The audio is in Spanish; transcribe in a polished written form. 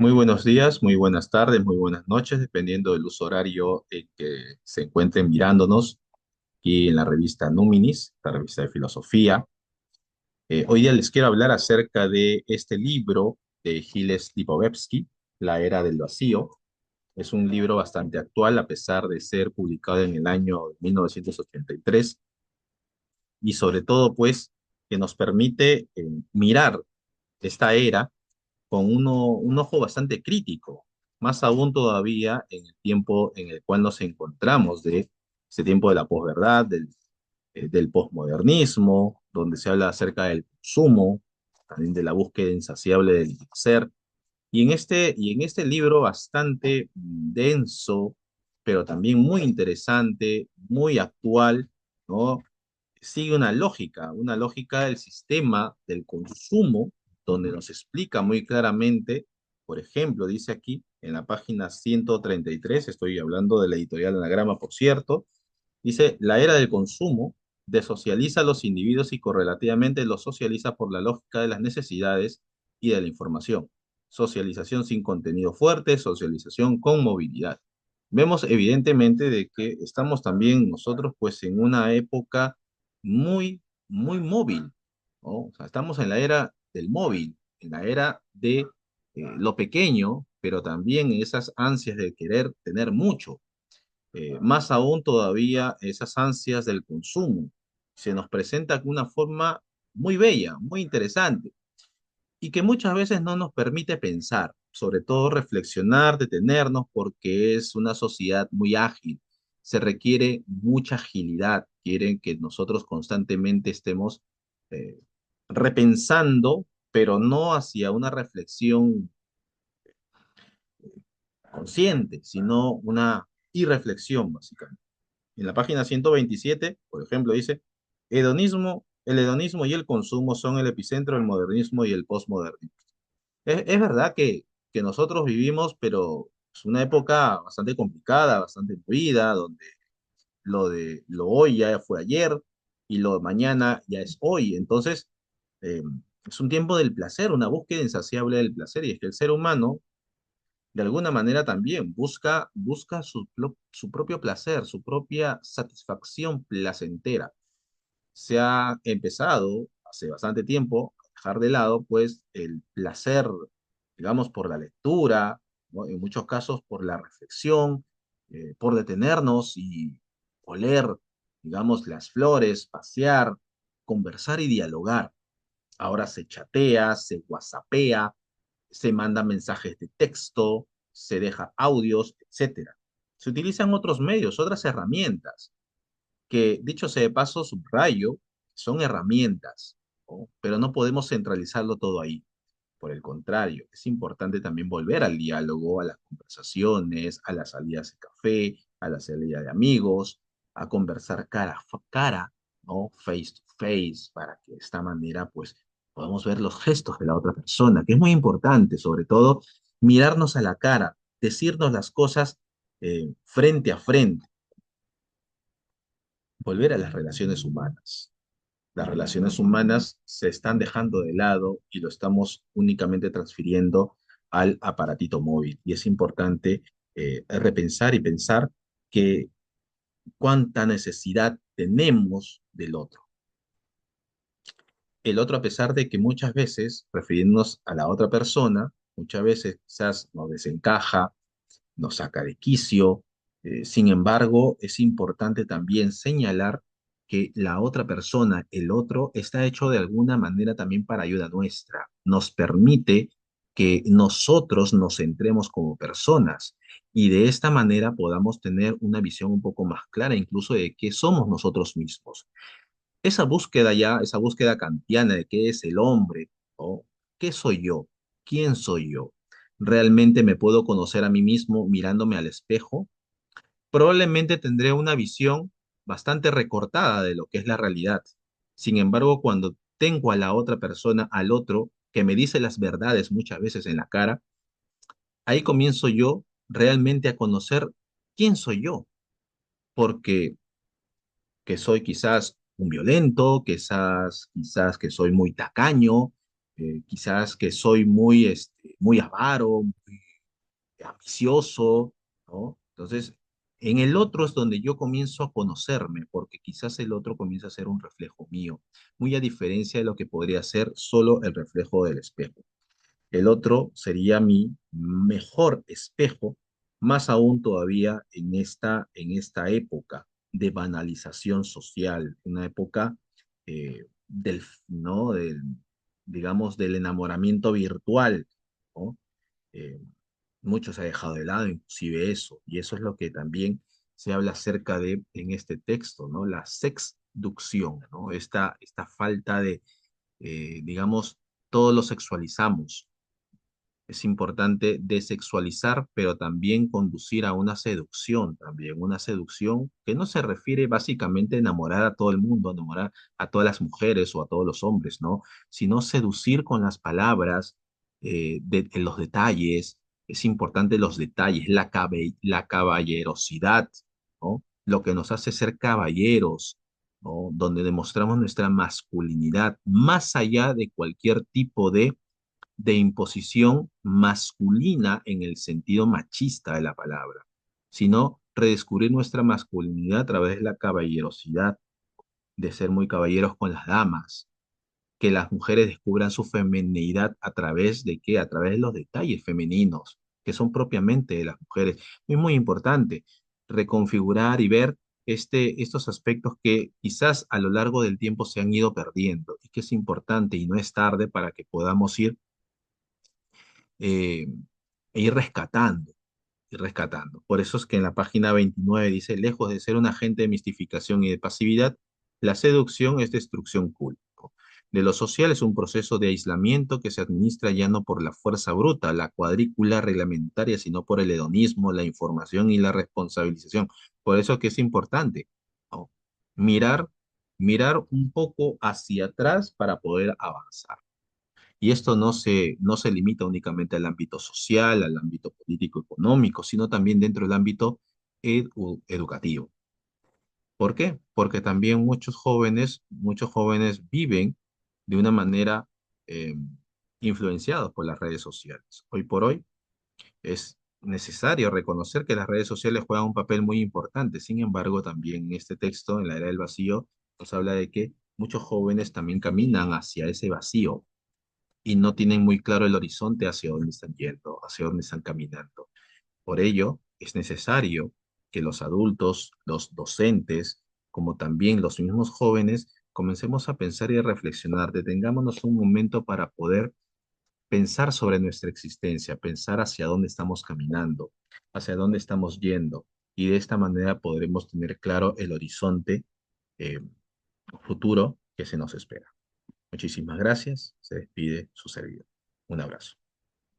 Muy buenos días, muy buenas tardes, muy buenas noches, dependiendo del uso horario en que se encuentren mirándonos aquí en la revista Núminis, la revista de filosofía. Hoy día les quiero hablar acerca de este libro de Gilles Lipovetsky, La Era del Vacío. Es un libro bastante actual, a pesar de ser publicado en el año 1983, y sobre todo, pues, que nos permite mirar esta era con un ojo bastante crítico, más aún todavía en el tiempo en el cual nos encontramos, de ese tiempo de la posverdad, del posmodernismo, donde se habla acerca del consumo, también de la búsqueda insaciable del placer. Y en este libro bastante denso, pero también muy interesante, muy actual, ¿no? Sigue una lógica del sistema del consumo, donde nos explica muy claramente, por ejemplo, dice aquí en la página 133, estoy hablando de la editorial Anagrama, por cierto, dice, la era del consumo desocializa a los individuos y correlativamente los socializa por la lógica de las necesidades y de la información. Socialización sin contenido fuerte, socialización con movilidad. Vemos evidentemente de que estamos también nosotros pues en una época muy, muy móvil, ¿no? O sea, estamos en la era del móvil, en la era de lo pequeño, pero también esas ansias de querer tener mucho. Más aún todavía esas ansias del consumo. Se nos presenta de una forma muy bella, muy interesante, y que muchas veces no nos permite pensar, sobre todo reflexionar, detenernos, porque es una sociedad muy ágil. Se requiere mucha agilidad. Quieren que nosotros constantemente estemos eh, repensando, pero no hacia una reflexión consciente, sino una irreflexión, básicamente. En la página 127, por ejemplo, dice, el hedonismo y el consumo son el epicentro del modernismo y el postmodernismo. Es verdad que nosotros vivimos, pero es una época bastante complicada, bastante movida, donde lo de lo hoy ya fue ayer y lo de mañana ya es hoy. Entonces, eh, es un tiempo del placer, una búsqueda insaciable del placer. Y es que el ser humano, de alguna manera, también busca su propio placer, su propia satisfacción placentera. Se ha empezado hace bastante tiempo a dejar de lado, pues, el placer, digamos, por la lectura, ¿no? En muchos casos por la reflexión, por detenernos y oler, digamos, las flores, pasear, conversar y dialogar. Ahora se chatea, se whatsappea, se manda mensajes de texto, se deja audios, etcétera. Se utilizan otros medios, otras herramientas que, dicho sea de paso, subrayo, son herramientas, ¿no? Pero no podemos centralizarlo todo ahí. Por el contrario, es importante también volver al diálogo, a las conversaciones, a las salidas de café, a la salida de amigos, a conversar cara a cara, ¿no? Face to face, para que de esta manera, pues, podamos ver los gestos de la otra persona, que es muy importante, sobre todo, mirarnos a la cara, decirnos las cosas frente a frente, volver a las relaciones humanas. Las relaciones humanas se están dejando de lado y lo estamos únicamente transfiriendo al aparatito móvil. Y es importante repensar y pensar que cuánta necesidad tenemos del otro. El otro, a pesar de que muchas veces, refiriéndonos a la otra persona, muchas veces quizás nos desencaja, nos saca de quicio. Sin embargo, es importante también señalar que la otra persona, el otro, está hecho de alguna manera también para ayuda nuestra. Nos permite que nosotros nos centremos como personas y de esta manera podamos tener una visión un poco más clara incluso de qué somos nosotros mismos. Esa búsqueda ya, esa búsqueda kantiana de qué es el hombre, ¿no? ¿Qué soy yo? ¿Quién soy yo? ¿Realmente me puedo conocer a mí mismo mirándome al espejo? Probablemente tendré una visión bastante recortada de lo que es la realidad. Sin embargo, cuando tengo a la otra persona, al otro, que me dice las verdades muchas veces en la cara, ahí comienzo yo realmente a conocer quién soy yo, porque que soy quizás un violento, quizás que soy muy tacaño, quizás que soy muy, muy avaro, muy ambicioso, ¿no? Entonces, en el otro es donde yo comienzo a conocerme, porque quizás el otro comienza a ser un reflejo mío, muy a diferencia de lo que podría ser solo el reflejo del espejo. El otro sería mi mejor espejo, más aún todavía en esta época de banalización social, una época ¿no? Digamos, del enamoramiento virtual, ¿no? Eh, Mucho se ha dejado de lado, inclusive eso, y eso es lo que también se habla acerca de en este texto, ¿no? La sexducción, ¿no? Esta falta de, digamos, todo lo sexualizamos. Es importante desexualizar, pero también conducir a una seducción, también una seducción que no se refiere básicamente a enamorar a todo el mundo, enamorar a todas las mujeres o a todos los hombres, ¿no? Sino seducir con las palabras, en los detalles. Es importante los detalles, la caballerosidad, ¿no? Lo que nos hace ser caballeros, ¿no? Donde demostramos nuestra masculinidad, más allá de cualquier tipo de imposición masculina en el sentido machista de la palabra, sino redescubrir nuestra masculinidad a través de la caballerosidad, de ser muy caballeros con las damas, que las mujeres descubran su feminidad a través de qué, a través de los detalles femeninos, que son propiamente de las mujeres. Es muy importante reconfigurar y ver estos aspectos que quizás a lo largo del tiempo se han ido perdiendo y que es importante y no es tarde para que podamos eh, ir rescatando, ir rescatando. Por eso es que en la página 29 dice, lejos de ser un agente de mistificación y de pasividad, la seducción es destrucción culto. De lo social es un proceso de aislamiento que se administra ya no por la fuerza bruta, la cuadrícula reglamentaria, sino por el hedonismo, la información y la responsabilización. Por eso que es importante, ¿no? Mirar, mirar un poco hacia atrás para poder avanzar. Y esto no se limita únicamente al ámbito social, al ámbito político, económico, sino también dentro del ámbito educativo. ¿Por qué? Porque también muchos jóvenes viven de una manera eh, influenciados por las redes sociales. Hoy por hoy es necesario reconocer que las redes sociales juegan un papel muy importante. Sin embargo, también en este texto, en la era del vacío, nos habla de que muchos jóvenes también caminan hacia ese vacío y no tienen muy claro el horizonte hacia dónde están yendo, hacia dónde están caminando. Por ello, es necesario que los adultos, los docentes, como también los mismos jóvenes, comencemos a pensar y a reflexionar, detengámonos un momento para poder pensar sobre nuestra existencia, pensar hacia dónde estamos caminando, hacia dónde estamos yendo, y de esta manera podremos tener claro el horizonte eh, futuro que se nos espera. Muchísimas gracias. Se despide su servidor. Un abrazo.